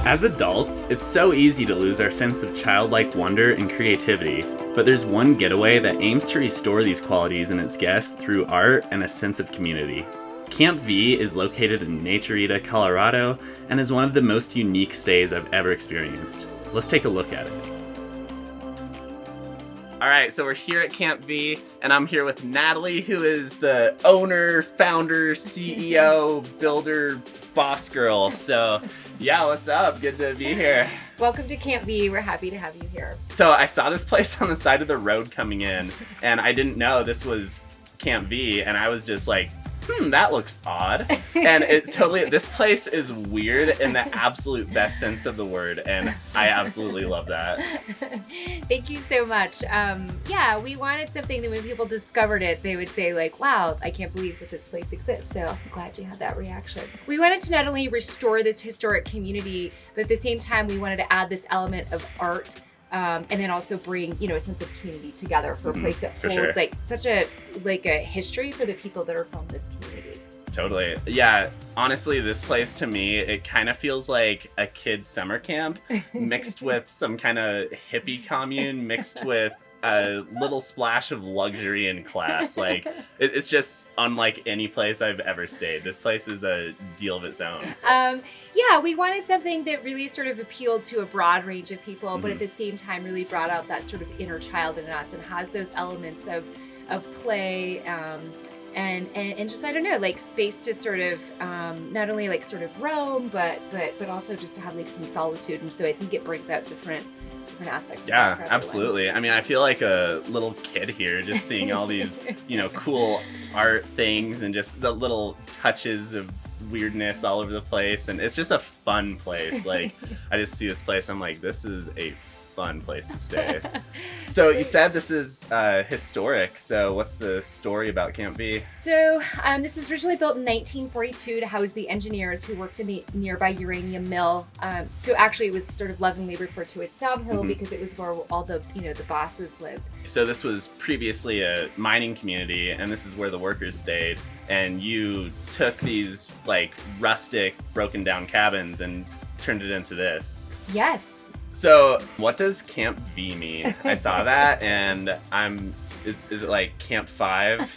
As adults, it's so easy to lose our sense of childlike wonder and creativity, but there's one Getaway that aims to restore these qualities in its guests through art and a sense of community. Camp V is located in Naturita, Colorado, and is one of the most unique stays I've ever experienced. Let's take a look at it. All right, so we're here at Camp V, and I'm here with Natalie, who is the owner, founder, CEO, builder, boss girl. So yeah, what's up? Good to be here. Welcome to Camp V. We're happy to have you here. So I saw this place on the side of the road coming in, and I didn't know this was Camp V, and I was just like, that looks odd. And it totally, this place is weird in the absolute best sense of the word, and I absolutely love that. Thank you so much. Yeah, we wanted something that when people discovered it, they would say like, wow, I can't believe that this place exists. So I'm glad you had that reaction. We wanted to not only restore this historic community, but at the same time, we wanted to add this element of art. And then also bring, a sense of community together for a place that holds like such a history for the people that are from this community. Totally. Yeah. Honestly, this place to me, it kind of feels like a kid's summer camp mixed with some kind of hippie commune mixed with a little splash of luxury and class. Like it's just unlike any place I've ever stayed. This place is a deal of its own. So. Yeah, we wanted something that really sort of appealed to a broad range of people, but at the same time really brought out that sort of inner child in us and has those elements of play and just, I don't know, like space to sort of not only like sort of roam, but also just to have like some solitude. And so I think it brings out different aspects. Yeah, absolutely. I mean, I feel like a little kid here just seeing all these, cool art things and just the little touches of weirdness all over the place. And it's just a fun place. Like, I just see this place, I'm like, this is a fun place to stay. So you said this is historic. So what's the story about Camp V? So this was originally built in 1942 to house the engineers who worked in the nearby uranium mill. So actually it was sort of lovingly referred to as Snob Hill because it was where all the, the bosses lived. So this was previously a mining community and this is where the workers stayed. And you took these like rustic broken down cabins and turned it into this. Yes. So what does Camp V mean? I saw that and is it like Camp 5?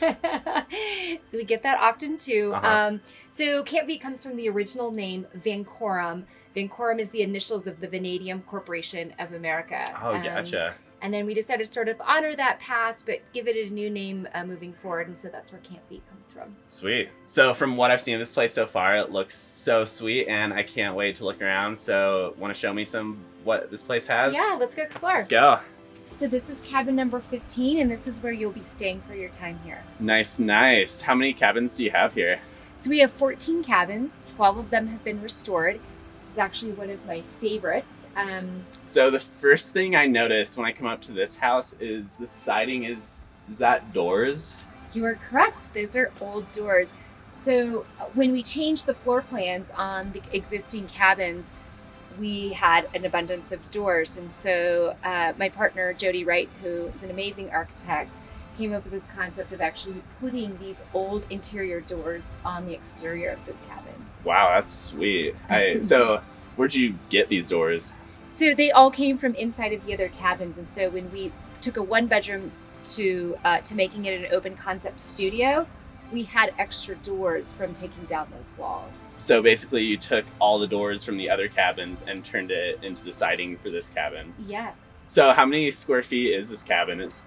So we get that often too. So Camp V comes from the original name Vancorum. Vancorum is the initials of the Vanadium Corporation of America. Oh, gotcha. And then we decided to sort of honor that past, but give it a new name moving forward. And so that's where Camp V comes from. Sweet. So from what I've seen of this place so far, it looks so sweet and I can't wait to look around. So want to show me what this place has? Yeah, let's go explore. Let's go. So this is cabin number 15 and this is where you'll be staying for your time here. Nice, nice. How many cabins do you have here? So we have 14 cabins. 12 of them have been restored. This is actually one of my favorites. So the first thing I noticed when I come up to this house is the siding is that doors? You are correct. Those are old doors. So when we changed the floor plans on the existing cabins, we had an abundance of doors. And so my partner, Jody Wright, who is an amazing architect, came up with this concept of actually putting these old interior doors on the exterior of this cabin. Wow, that's sweet. So where'd you get these doors? So they all came from inside of the other cabins. And so when we took a one bedroom to making it an open concept studio, we had extra doors from taking down those walls. So basically you took all the doors from the other cabins and turned it into the siding for this cabin. Yes. So how many square feet is this cabin? It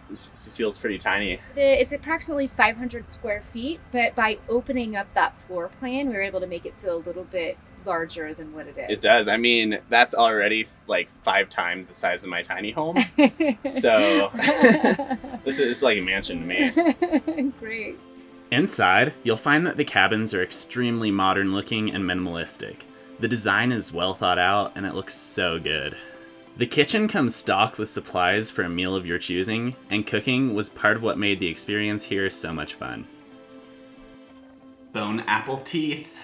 feels pretty tiny. It's approximately 500 square feet, but by opening up that floor plan, we were able to make it feel a little bit larger than what it is. It does. I mean, that's already like 5 times the size of my tiny home. So this is like a mansion to me. Great. Inside, you'll find that the cabins are extremely modern looking and minimalistic. The design is well thought out and it looks so good. The kitchen comes stocked with supplies for a meal of your choosing, and cooking was part of what made the experience here so much fun. Bone apple teeth.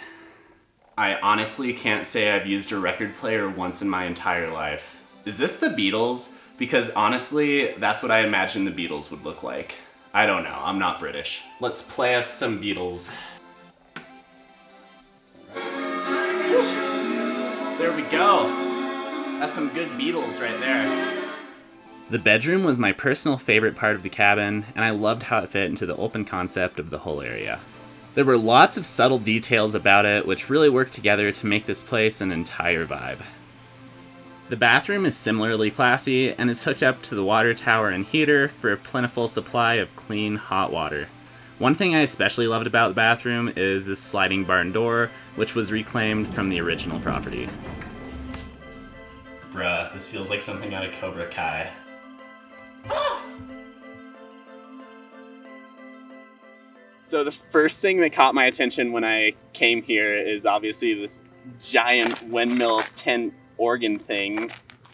I honestly can't say I've used a record player once in my entire life. Is this the Beatles? Because honestly, that's what I imagined the Beatles would look like. I don't know, I'm not British. Let's play us some Beatles. There we go. That's some good Beatles right there. The bedroom was my personal favorite part of the cabin, and I loved how it fit into the open concept of the whole area. There were lots of subtle details about it which really worked together to make this place an entire vibe. The bathroom is similarly classy and is hooked up to the water tower and heater for a plentiful supply of clean, hot water. One thing I especially loved about the bathroom is this sliding barn door, which was reclaimed from the original property. Bruh, this feels like something out of Cobra Kai. So the first thing that caught my attention when I came here is obviously this giant windmill tent organ thing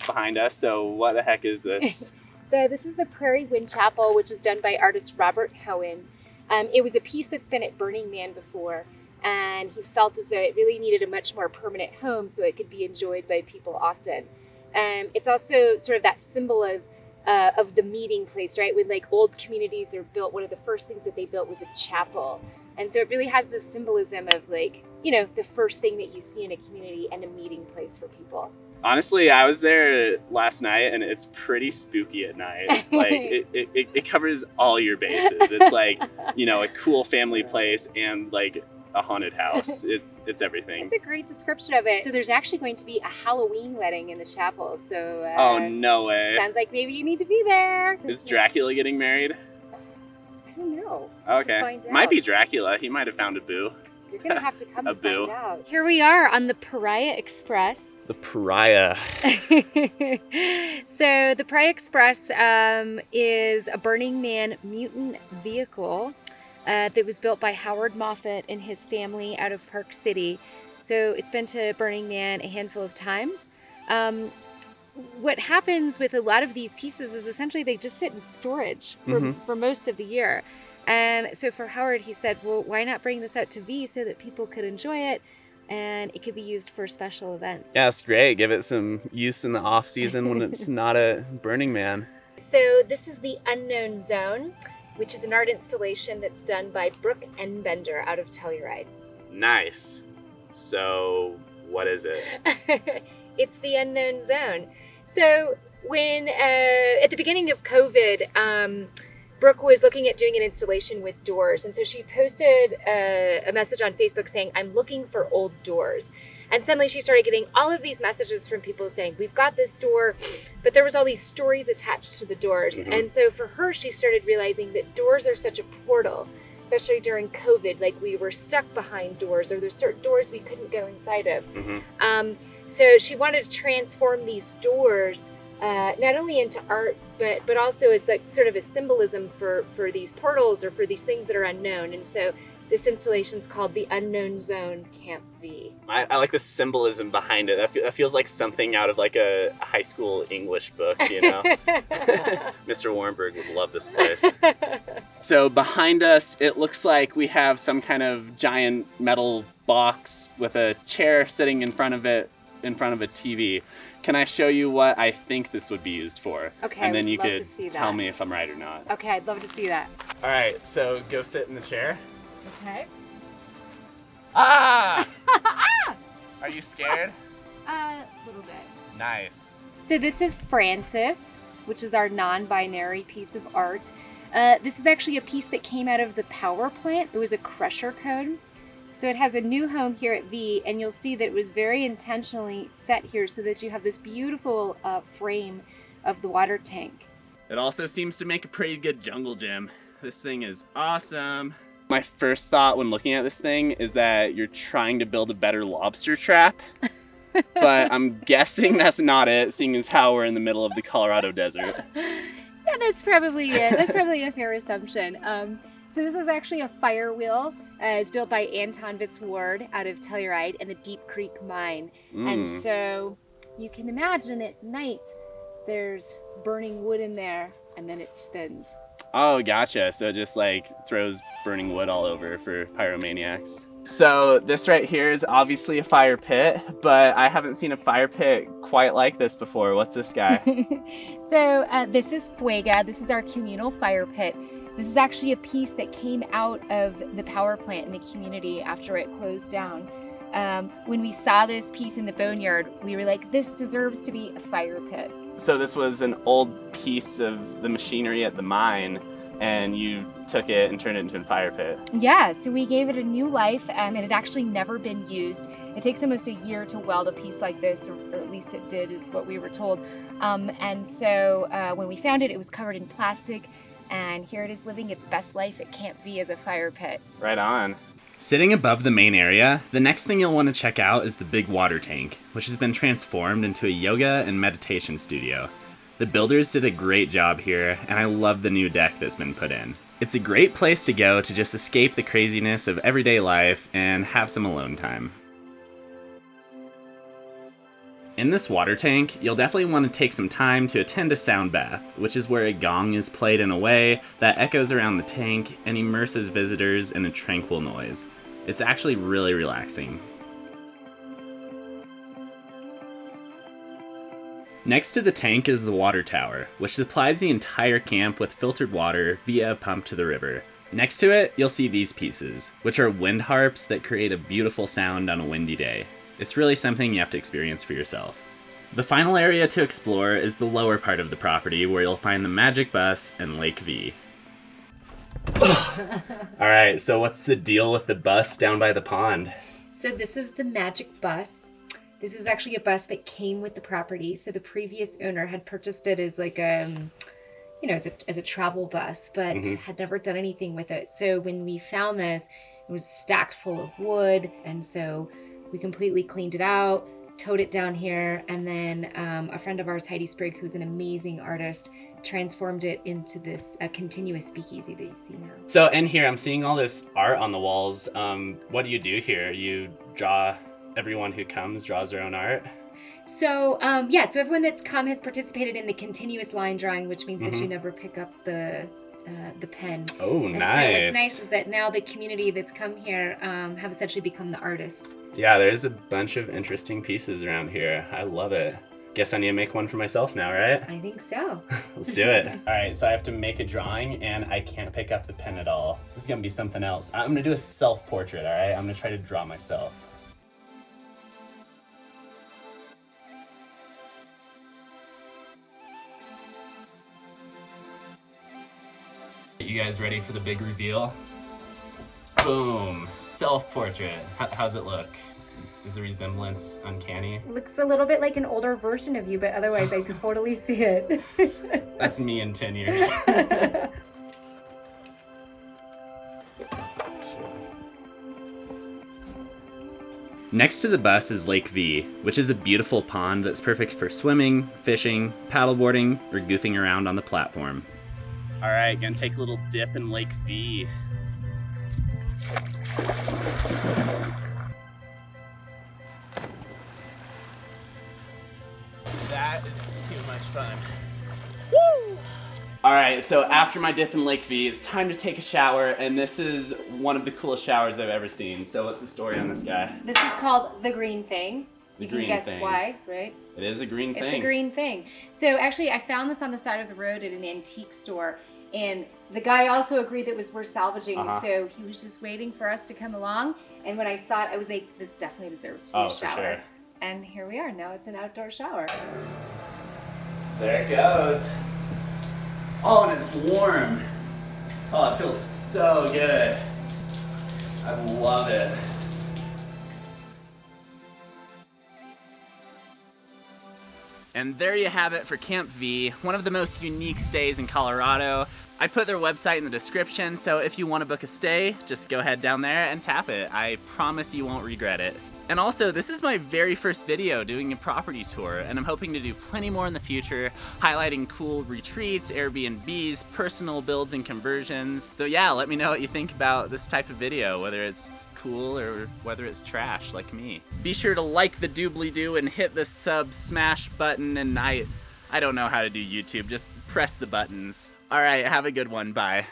behind us. So what the heck is this? So this is the Prairie Wind Chapel, which is done by artist Robert Hohen. It was a piece that's been at Burning Man before, and he felt as though it really needed a much more permanent home so it could be enjoyed by people often. It's also sort of that symbol of the meeting place, right? When like old communities are built, one of the first things that they built was a chapel. And so it really has this symbolism of like, you know, the first thing that you see in a community and a meeting place for people. Honestly, I was there last night and it's pretty spooky at night. Like it covers all your bases. It's like, you know, a cool family place and like a haunted house. It's everything. It's a great description of it. So there's actually going to be a Halloween wedding in the chapel. So oh, no way. Sounds like maybe you need to be there. Is Dracula getting married? I don't know. Okay. Might be Dracula. He might have found a boo. You're going to have to come and boo. find out. Here we are on the Praia Express. The Pariah. So the Praia Express is a Burning Man mutant vehicle that was built by Howard Moffett and his family out of Park City. So it's been to Burning Man a handful of times. What happens with a lot of these pieces is essentially they just sit in storage for most of the year. And so for Howard, he said, well, why not bring this out to V so that people could enjoy it and it could be used for special events? Yeah, it's great. Give it some use in the off season when it's not a Burning Man. So this is the Unknown Zone, which is an art installation that's done by Brooke Enbender out of Telluride. Nice. So what is it? It's the Unknown Zone. So when, at the beginning of COVID, Brooke was looking at doing an installation with doors. And so she posted a message on Facebook saying, I'm looking for old doors. And suddenly she started getting all of these messages from people saying, we've got this door, but there was all these stories attached to the doors. And so for her, she started realizing that doors are such a portal, especially during COVID, like we were stuck behind doors or there's certain doors we couldn't go inside of. So she wanted to transform these doors not only into art, but also as like sort of a symbolism for these portals or for these things that are unknown. And so this installation is called the Unknown Zone Camp V. I like the symbolism behind it. That feels like something out of like a high school English book, you know? Mr. Warrenberg would love this place. So behind us, it looks like we have some kind of giant metal box with a chair sitting in front of it, in front of a TV. Can I show you what I think this would be used for? Okay, and then you could tell me if I'm right or not. Okay, I'd love to see that. All right, so go sit in the chair. Okay. Ah! Are you scared? A little bit. Nice. So this is Francis, which is our non-binary piece of art. This is actually a piece that came out of the power plant. It was a crusher cone. So it has a new home here at V, and you'll see that it was very intentionally set here so that you have this beautiful frame of the water tank. It also seems to make a pretty good jungle gym. This thing is awesome. My first thought when looking at this thing is that you're trying to build a better lobster trap, but I'm guessing that's not it, seeing as how we're in the middle of the Colorado desert. Yeah, that's probably it. That's probably a fair assumption. So this is actually a fire wheel. It's built by Anton Ward out of Telluride and the Deep Creek Mine. And so you can imagine at night there's burning wood in there and then it spins. Oh, gotcha. So it just like throws burning wood all over for pyromaniacs. So this right here is obviously a fire pit, but I haven't seen a fire pit quite like this before. What's this guy? So this is Fuega. This is our communal fire pit. This is actually a piece that came out of the power plant in the community after it closed down. When we saw this piece in the boneyard, we were like, this deserves to be a fire pit. So this was an old piece of the machinery at the mine, and you took it and turned it into a fire pit. Yeah, so we gave it a new life, and it had actually never been used. It takes almost a year to weld a piece like this, or at least it did, is what we were told. And so when we found it, it was covered in plastic, and here it is living its best life at Camp V as a fire pit. Right on. Sitting above the main area, the next thing you'll want to check out is the big water tank, which has been transformed into a yoga and meditation studio. The builders did a great job here, and I love the new deck that's been put in. It's a great place to go to just escape the craziness of everyday life and have some alone time. In this water tank, you'll definitely want to take some time to attend a sound bath, which is where a gong is played in a way that echoes around the tank and immerses visitors in a tranquil noise. It's actually really relaxing. Next to the tank is the water tower, which supplies the entire camp with filtered water via a pump to the river. Next to it, you'll see these pieces, which are wind harps that create a beautiful sound on a windy day. It's really something you have to experience for yourself. The final area to explore is the lower part of the property, where you'll find the Magic Bus and Lake V. Alright, so what's the deal with the bus down by the pond? So this is the Magic Bus. This was actually a bus that came with the property. So the previous owner had purchased it as like a, as a travel bus, but had never done anything with it. So when we found this, it was stacked full of wood, and so we completely cleaned it out, towed it down here, and then a friend of ours, Heidi Sprigg, who's an amazing artist, transformed it into this continuous speakeasy that you see now. So in here, I'm seeing all this art on the walls. What do you do here? You draw, everyone who comes draws their own art? So, so everyone that's come has participated in the continuous line drawing, which means that you never pick up the pen. Oh, and nice. So what's nice is that now the community that's come here have essentially become the artists. Yeah, there's a bunch of interesting pieces around here. I love it. Guess I need to make one for myself now, right? I think so. Let's do it. All right, so I have to make a drawing, and I can't pick up the pen at all. This is gonna be something else. I'm gonna do a self-portrait, all right? I'm gonna try to draw myself. You guys ready for the big reveal? Boom, self-portrait. How's it look? Is the resemblance uncanny? Looks a little bit like an older version of you, but otherwise I totally see it. That's me in 10 years. Next to the bus is Lake V, which is a beautiful pond that's perfect for swimming, fishing, paddleboarding, or goofing around on the platform. All right, gonna take a little dip in Lake V. That is too much fun. Woo! All right, so after my dip in Lake V, it's time to take a shower, and this is one of the coolest showers I've ever seen. So what's the story on this guy? This is called the green thing. You can guess why, right? It is a green thing. It's a green thing. So actually, I found this on the side of the road at an antique store, and the guy also agreed that it was worth salvaging, so he was just waiting for us to come along. And when I saw it, I was like, this definitely deserves to be a shower. For sure. And here we are. Now it's an outdoor shower. There it goes. Oh, and it's warm. Oh, it feels so good. I love it. And there you have it for Camp V, one of the most unique stays in Colorado. I put their website in the description, so if you want to book a stay, just go ahead down there and tap it. I promise you won't regret it. And also, this is my very first video doing a property tour, and I'm hoping to do plenty more in the future, highlighting cool retreats, Airbnbs, personal builds and conversions. So yeah, let me know what you think about this type of video, whether it's cool or whether it's trash like me. Be sure to like the doobly-doo and hit the sub smash button, and I don't know how to do YouTube, just press the buttons. All right, have a good one, bye.